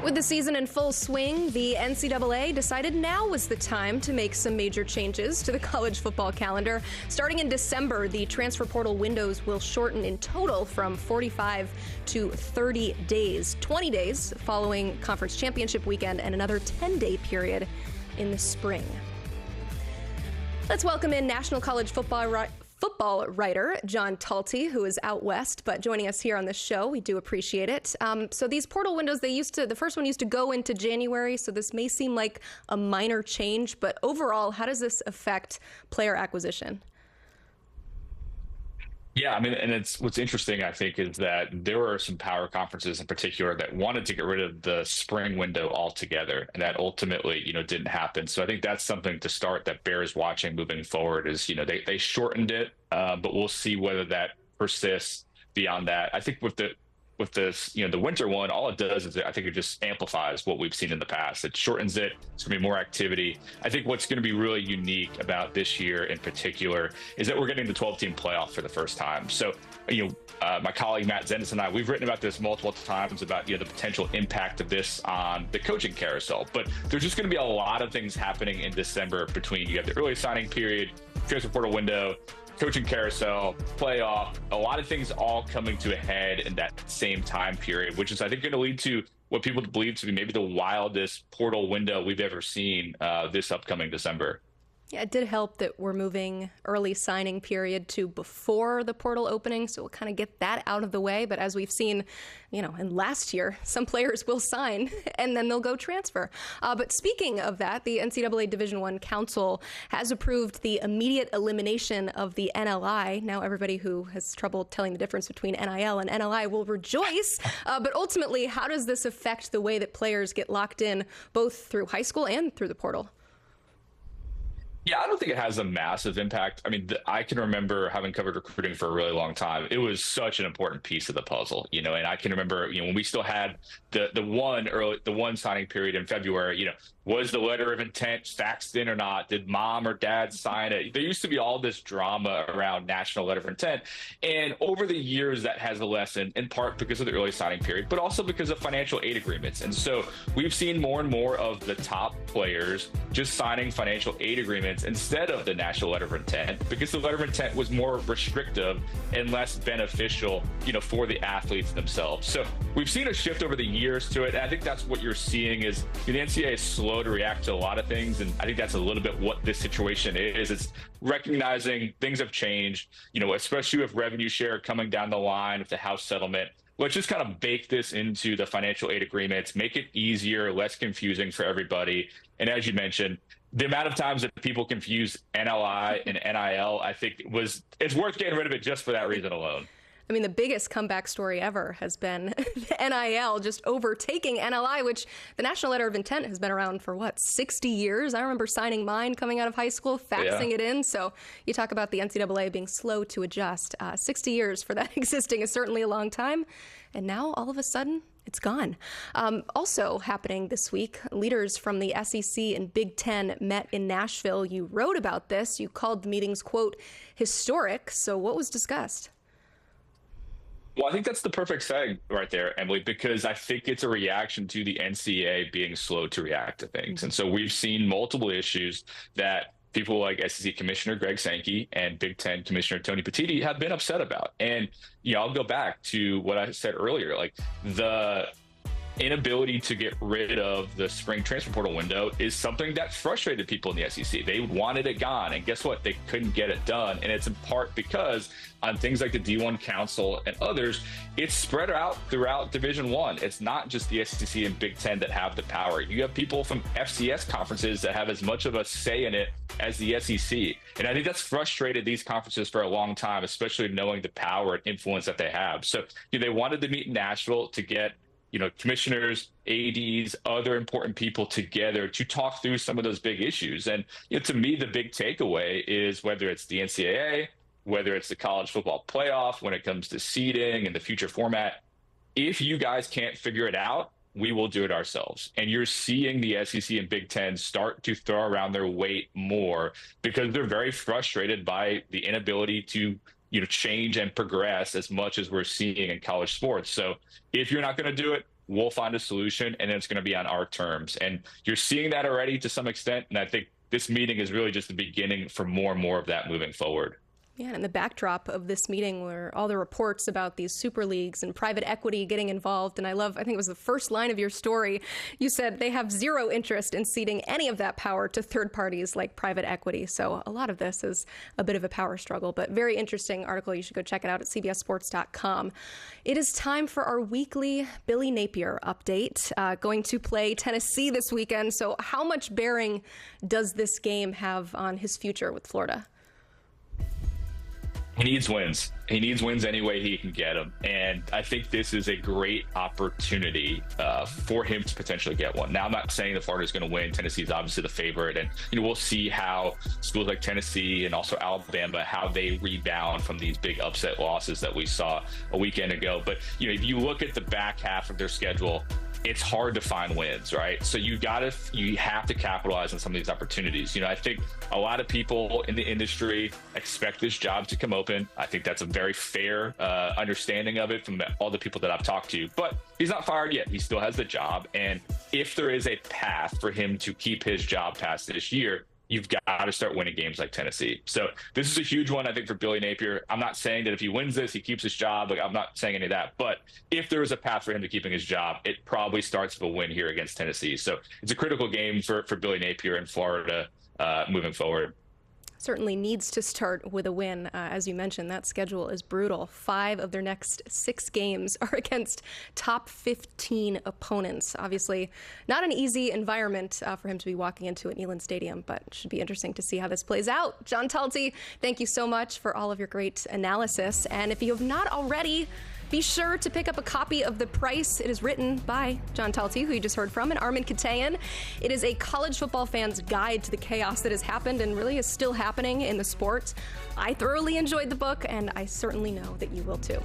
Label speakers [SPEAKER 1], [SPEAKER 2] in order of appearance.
[SPEAKER 1] With the season in full swing, the NCAA decided now was the time to make some major changes to the college football calendar. Starting in December, the transfer portal windows will shorten in total from 45 to 30 days, 20 days following conference championship weekend, and another 10-day period in the spring. Let's welcome in National College Football writer John Talty, who is out west, but joining us here on the show. We do appreciate it. So these portal windows, the first one used to go into January, so this may seem like a minor change, but overall, how does this affect player acquisition?
[SPEAKER 2] Yeah, I mean, and what's interesting, I think, is that there were some power conferences in particular that wanted to get rid of the spring window altogether, and that ultimately, didn't happen. So I think that's something to start that bears watching moving forward is, they shortened it, but we'll see whether that persists beyond that. I think with this, the winter one, all it does is I think it just amplifies what we've seen in the past. It shortens it. It's going to be more activity. I think what's going to be really unique about this year in particular is that we're getting the 12-team playoff for the first time. So, my colleague Matt Zennis and I, we've written about this multiple times about, the potential impact of this on the coaching carousel. But there's just going to be a lot of things happening in December between you have the early signing period, transfer portal window, coaching carousel, playoff, a lot of things all coming to a head in that same time period, which is, I think, going to lead to what people believe to be maybe the wildest portal window we've ever seen this upcoming December.
[SPEAKER 1] Yeah, it did help that we're moving early signing period to before the portal opening, so we'll kind of get that out of the way. But as we've seen, in last year, some players will sign and then they'll go transfer. But speaking of that, the NCAA Division I Council has approved the immediate elimination of the NLI. Now everybody who has trouble telling the difference between NIL and NLI will rejoice. But ultimately, how does this affect the way that players get locked in both through high school and through the portal?
[SPEAKER 2] Yeah, I don't think it has a massive impact. I mean, I can remember having covered recruiting for a really long time. It was such an important piece of the puzzle, and I can remember, when we still had the one signing period in February, was the letter of intent faxed in or not? Did mom or dad sign it? There used to be all this drama around national letter of intent. And over the years, that has lessened, in part because of the early signing period, but also because of financial aid agreements. And so we've seen more and more of the top players just signing financial aid agreements instead of the national letter of intent, because the letter of intent was more restrictive and less beneficial, for the athletes themselves. So we've seen a shift over the years to it. And I think that's what you're seeing is the NCAA is slow to react to a lot of things. And I think that's a little bit what this situation is. It's recognizing things have changed, especially with revenue share coming down the line with the House settlement. Let's just kind of bake this into the financial aid agreements, make it easier, less confusing for everybody. And as you mentioned, the amount of times that people confuse NLI and NIL, I think it's worth getting rid of it just for that reason alone.
[SPEAKER 1] I mean, the biggest comeback story ever has been NIL just overtaking NLI, which the National Letter of Intent has been around for, 60 years? I remember signing mine coming out of high school, faxing it in. So you talk about the NCAA being slow to adjust. 60 years for that existing is certainly a long time. And now, all of a sudden, it's gone. Also happening this week, leaders from the SEC and Big Ten met in Nashville. You wrote about this. You called the meetings, quote, historic. So what was discussed?
[SPEAKER 2] Well, I think that's the perfect setting right there, Emily, because I think it's a reaction to the NCAA being slow to react to things. And so we've seen multiple issues that people like SEC Commissioner Greg Sankey and Big Ten Commissioner Tony Petitti have been upset about. And, I'll go back to what I said earlier, like the inability to get rid of the spring transfer portal window is something that frustrated people in the SEC. They wanted it gone, and guess what? They couldn't get it done. And it's in part because on things like the D1 Council and others, it's spread out throughout Division I. It's not just the SEC and Big Ten that have the power. You have people from FCS conferences that have as much of a say in it as the SEC. And I think that's frustrated these conferences for a long time, especially knowing the power and influence that they have. So they wanted to meet in Nashville to get commissioners, ADs, other important people together to talk through some of those big issues. And to me, the big takeaway is whether it's the NCAA, whether it's the college football playoff, when it comes to seeding and the future format, if you guys can't figure it out, we will do it ourselves. And you're seeing the SEC and Big Ten start to throw around their weight more because they're very frustrated by the inability to change and progress as much as we're seeing in college sports. So if you're not going to do it, we'll find a solution, and it's going to be on our terms. And you're seeing that already to some extent. And I think this meeting is really just the beginning for more and more of that moving forward.
[SPEAKER 1] Yeah, and the backdrop of this meeting were all the reports about these super leagues and private equity getting involved. And I think it was the first line of your story. You said they have zero interest in ceding any of that power to third parties like private equity. So a lot of this is a bit of a power struggle, but very interesting article. You should go check it out at cbssports.com. It is time for our weekly Billy Napier update. Going to play Tennessee this weekend. So how much bearing does this game have on his future with Florida?
[SPEAKER 2] He needs wins. He needs wins any way he can get them. And I think this is a great opportunity for him to potentially get one. Now, I'm not saying that Florida is going to win. Tennessee is obviously the favorite. And we'll see how schools like Tennessee and also Alabama, how they rebound from these big upset losses that we saw a weekend ago. But, if you look at the back half of their schedule, it's hard to find wins, right? So you have to capitalize on some of these opportunities. I think a lot of people in the industry expect this job to come open. I think that's a very fair understanding of it from all the people that I've talked to. But he's not fired yet. He still has the job. And if there is a path for him to keep his job past this year, you've got to start winning games like Tennessee. So this is a huge one, I think, for Billy Napier. I'm not saying that if he wins this, he keeps his job. I'm not saying any of that. But if there is a path for him to keeping his job, it probably starts with a win here against Tennessee. So it's a critical game for Billy Napier and Florida moving forward.
[SPEAKER 1] Certainly needs to start with a win. As you mentioned, that schedule is brutal. 5 of their next 6 games are against top 15 opponents. Obviously, not an easy environment for him to be walking into at Neyland Stadium, but it should be interesting to see how this plays out. John Talty, thank you so much for all of your great analysis. And if you have not already, be sure to pick up a copy of The Price. It is written by John Talty, who you just heard from, and Armin Katayan. It is a college football fan's guide to the chaos that has happened and really is still happening in the sport. I thoroughly enjoyed the book, and I certainly know that you will too.